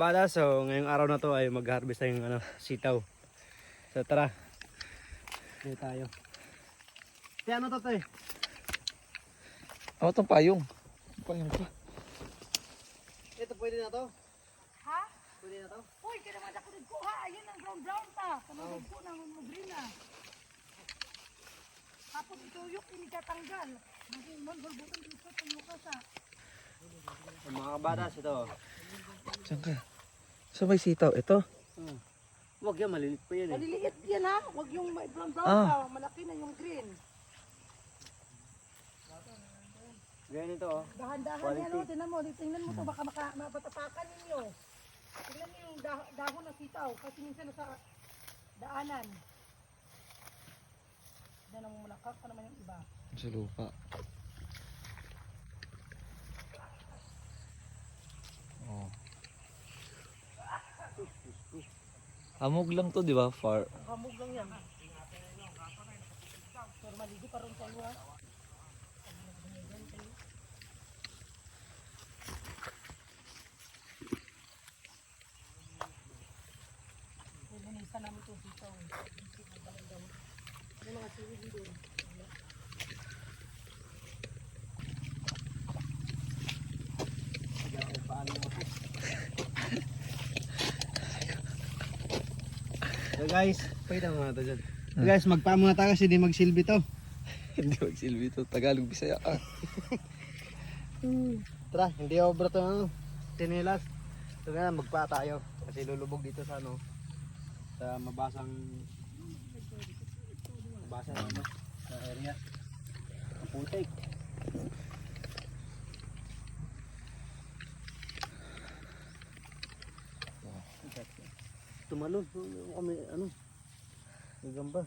kabada, so ngayong araw na to ay mag-harvest tayong sitaw. So tara. Dito tayo. Kaya ano to eh? Ano itong payong? Payong pa. Ito pwede na to? Ha? Pwede na to? Uy, kaya naman ako nagkuha. Ayun ang brown pa. Kamagod ko na mag-green na. Tapos ito yung initatanggal. Mag-bulbutan dito sa lukas ha. Mga kabadas ito. Saan ka? So may sitaw. Ito? Huwag yan, malilit pa yan eh. Maliliit yan ha. Huwag yung may brown pa. Malaki na yung green. Ganyan ito oh. Dahan-dahan yan o. Tingnan mo. Tingnan mo to. Baka mapatapakan ninyo. Tingnan niyo yung dahon ng sitaw. Kasi minsan sa daanan. Yan ang malakak pa naman yung iba. Sa lupa. Oh. Hamog lang to, di ba? Far. Hamog lang yan. Pero maligo pa rin sa luha. Linisan namin itong sitaw. May mga siwig doon. So guys, pwede muna ito dyan. So guys, magpa muna tayo kasi di magsilbi to. Hindi magsilbi to. Tagalog, Bisaya. Tara, hindi obra to tinilas. So kaya magpa tayo kasi lulubog dito sa sa mabasang sa area. Putik. Tumalon kami may gamba.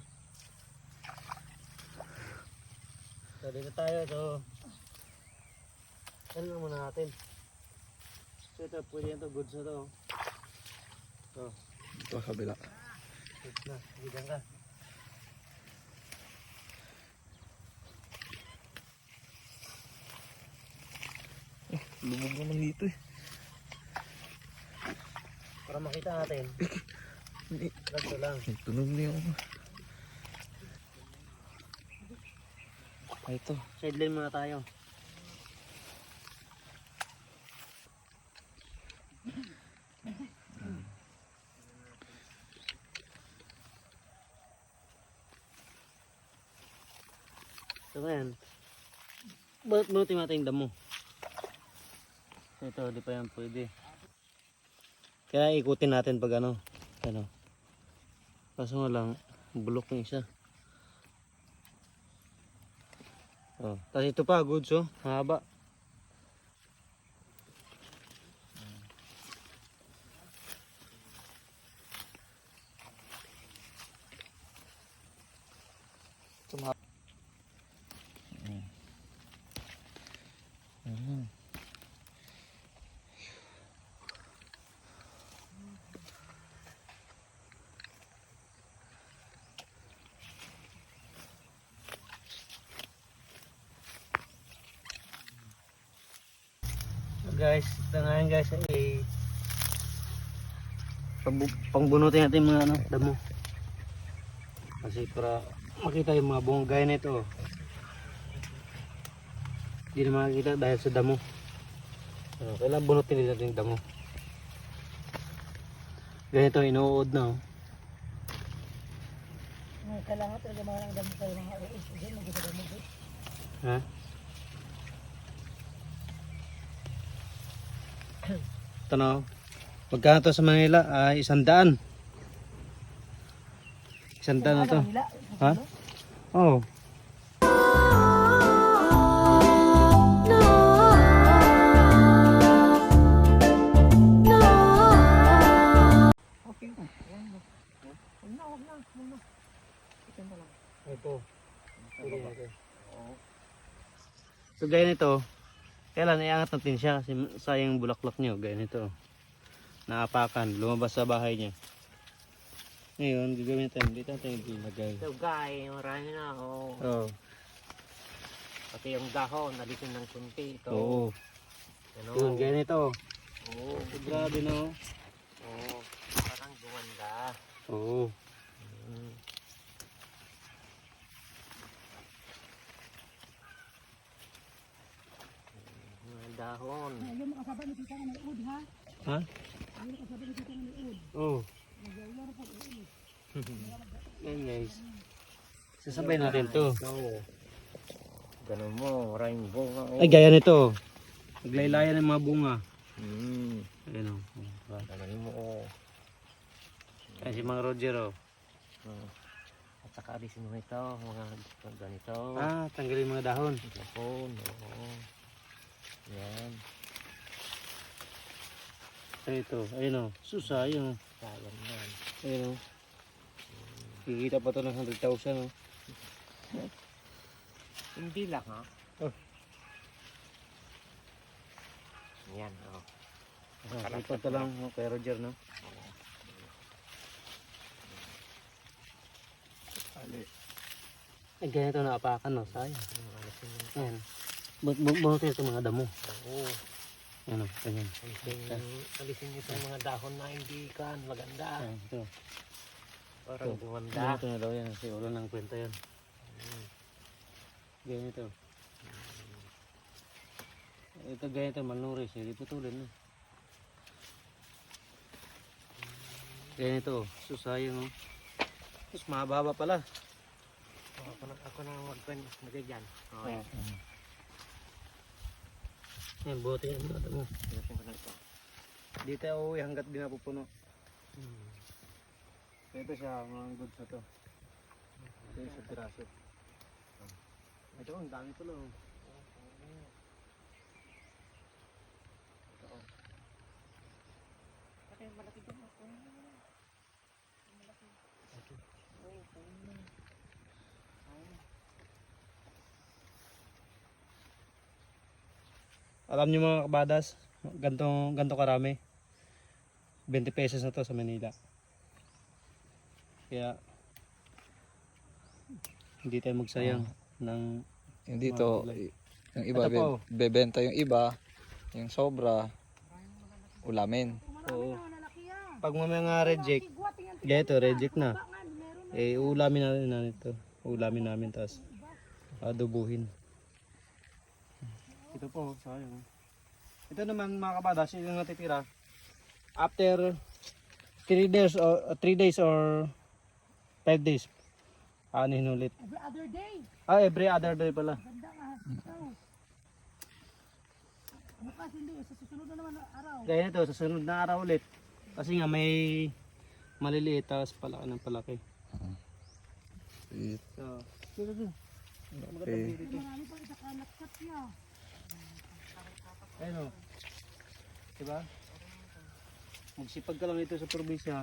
So dito tayo, so ano lang muna natin. So ito pwede yan to, goods na to. So Ito, kabila. goods na, gidan ka. Lubog naman dito eh. Para makita natin. Hindi. Ganito lang. Nagtunog na yung Ay, ito. Sideline muna tayo. So ngayon, balutin natin yung damo. So ito, di pa yan pwede. Kaya ikutin natin pag ano. Kaso nga lang, bulok yung isa. Oh, tapos ito pa, goods oh, mahaba. Guys, ito nga yan guys, pangbunutin natin mga damo. Kasi para makita yung mga buong gaya nito. Hindi na makikita dahil sa damo. Kailangan bunutin din natin yung damo. Ganito, inuud na oh. Kailangan talaga mga ng damo kayo mga ois. Diyan, magkakadamo doon. Ha? Ito na oh. Magkano to sa Manila? 100. 100 na to. Ha? Oo. Ito. So gaya nito, kailan iangat natin siya kasi sayang bulaklak niyo, gaya nito. Naapakan, lumabas sa bahay niya. Ngayon, gagawin natin, dito natin ilagay. So guys, marami na ako. Oo. Pati yung dahon, nalitin ng kunti ito. Oo. Ano? Yun, gaya nito. Oo. Grabe no. Oo. Mm. Mga dahon. Ayun, makasabay ni Tita ng uod, ha? Ha? Ayun, makasabay ni Tita ng uod. Oo. Nagyayaro po, uod. Yan guys. Sasabay natin to. Oo. Ganun mo, rainbow nga. Ay, gaya nito. Naglaylayan ng mga bunga. Mm. Ayun o. Ganun mo. Ayan si Mang Roger o. At saka alisin mo ito, mga ganito. Ah, tanggalin mga dahon. Dahon, oo. Yan. Ay, ito. Ayun o. Susa, ayun o. Sayang yan. Ayun o. Kikita pa to ng 100,000 o. Hindi lang ha. Oh. Yan, oh. Ito to lang o, kay Roger no. Ay, ganito na apakan no. Sayang. Ayan. Bunutin ito mga damo. Oo. Ano, ganyan. Alisin niyo itong mga dahon na hindi kan maganda. Ayan, ito. Parang Ito. gumanda. Ganito na daw yan. Kasi ulo ng kwenta yan. Ganito. Ito ganito, malnourished. Hindi putulin no. Ganito, susayang no. Tapos mahaba pala. Ako na maglagay dyan. Okay. Ayan, buti yan. Buti mo. Pinasin ko na ito. Dito ako hanggat di napupuno. Ito siya, mga goods na to. Ito yung sa piraso. Ito, ang dami tulo. Alam niyo mga kabadas, ganto karami. 20 pesos na to sa Manila. Kaya hindi tayo magsayang ng Yung dito, yung iba, Ito po. bebenta yung iba, yung sobra, ulamin. Oo. Malalaki yan. Pag mga reject, Igwa, tingnan, ganito reject na. bangan, meron na. Eh ulamin natin ito. Ulamin namin tapos adobuhin. Ito po, sayang. Ito naman mga kabadas, yung natitira. After 3 days or 5 days. Anin ulit. Every other day. Every other day pala. Ganda nga, sitaw. Bukas hindi, sa susunod na naman na araw. Kaya ito, sa sunod na araw ulit. Kasi nga may maliliit tapos palaki ng palaki. Sweet. So, Okay. Marami pa rin sa kalakkat niya. ayun o. Diba? Magsipag ka lang ito sa probinsya.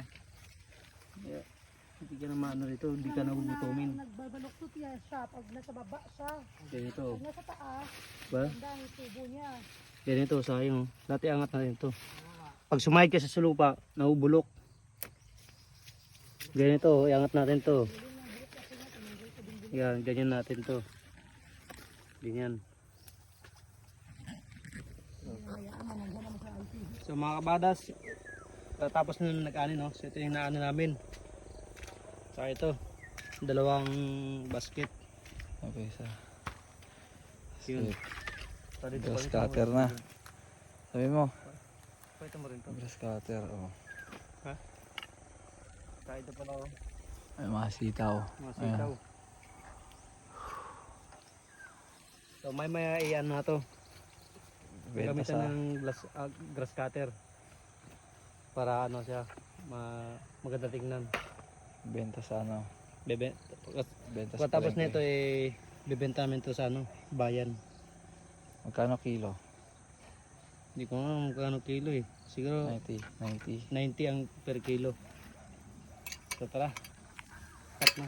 Yeah. Hindi ka na maano rito, hindi ka nagugutumin. Nagbabaloktot niya siya pag nasa baba siya. Ganito. Pag nasa taas, Ba? ang dami tubo niya. Ganito, sayang. Dati angat na rin ito. Pag sumayad ka sa sulupa, nahubulok. Ganito, iangat natin to. Yan, ganyan natin to. Ganyan. So mga kabadas, tapos na nag-ani no. So ito yung naano namin. Saka ito, dalawang basket. Okay, sa Yun. sweet. Grass cutter na. Sabi mo, Pwede mo rin to. grass cutter, oh. Saka ito pala oh, Ay, mga sitaw. mga sitaw. So may iyan na to. Benta Gamitan sa, ng grass cutter. Para ano siya, maganda tingnan. benta sa ano, Bebe, benta sa tapos palengke. nito bibenta namin to sa ano, bayan. Magkano kilo? Hindi ko nga magkano kilo eh. Siguro 90. 90 ang per kilo. So tara. Cut na.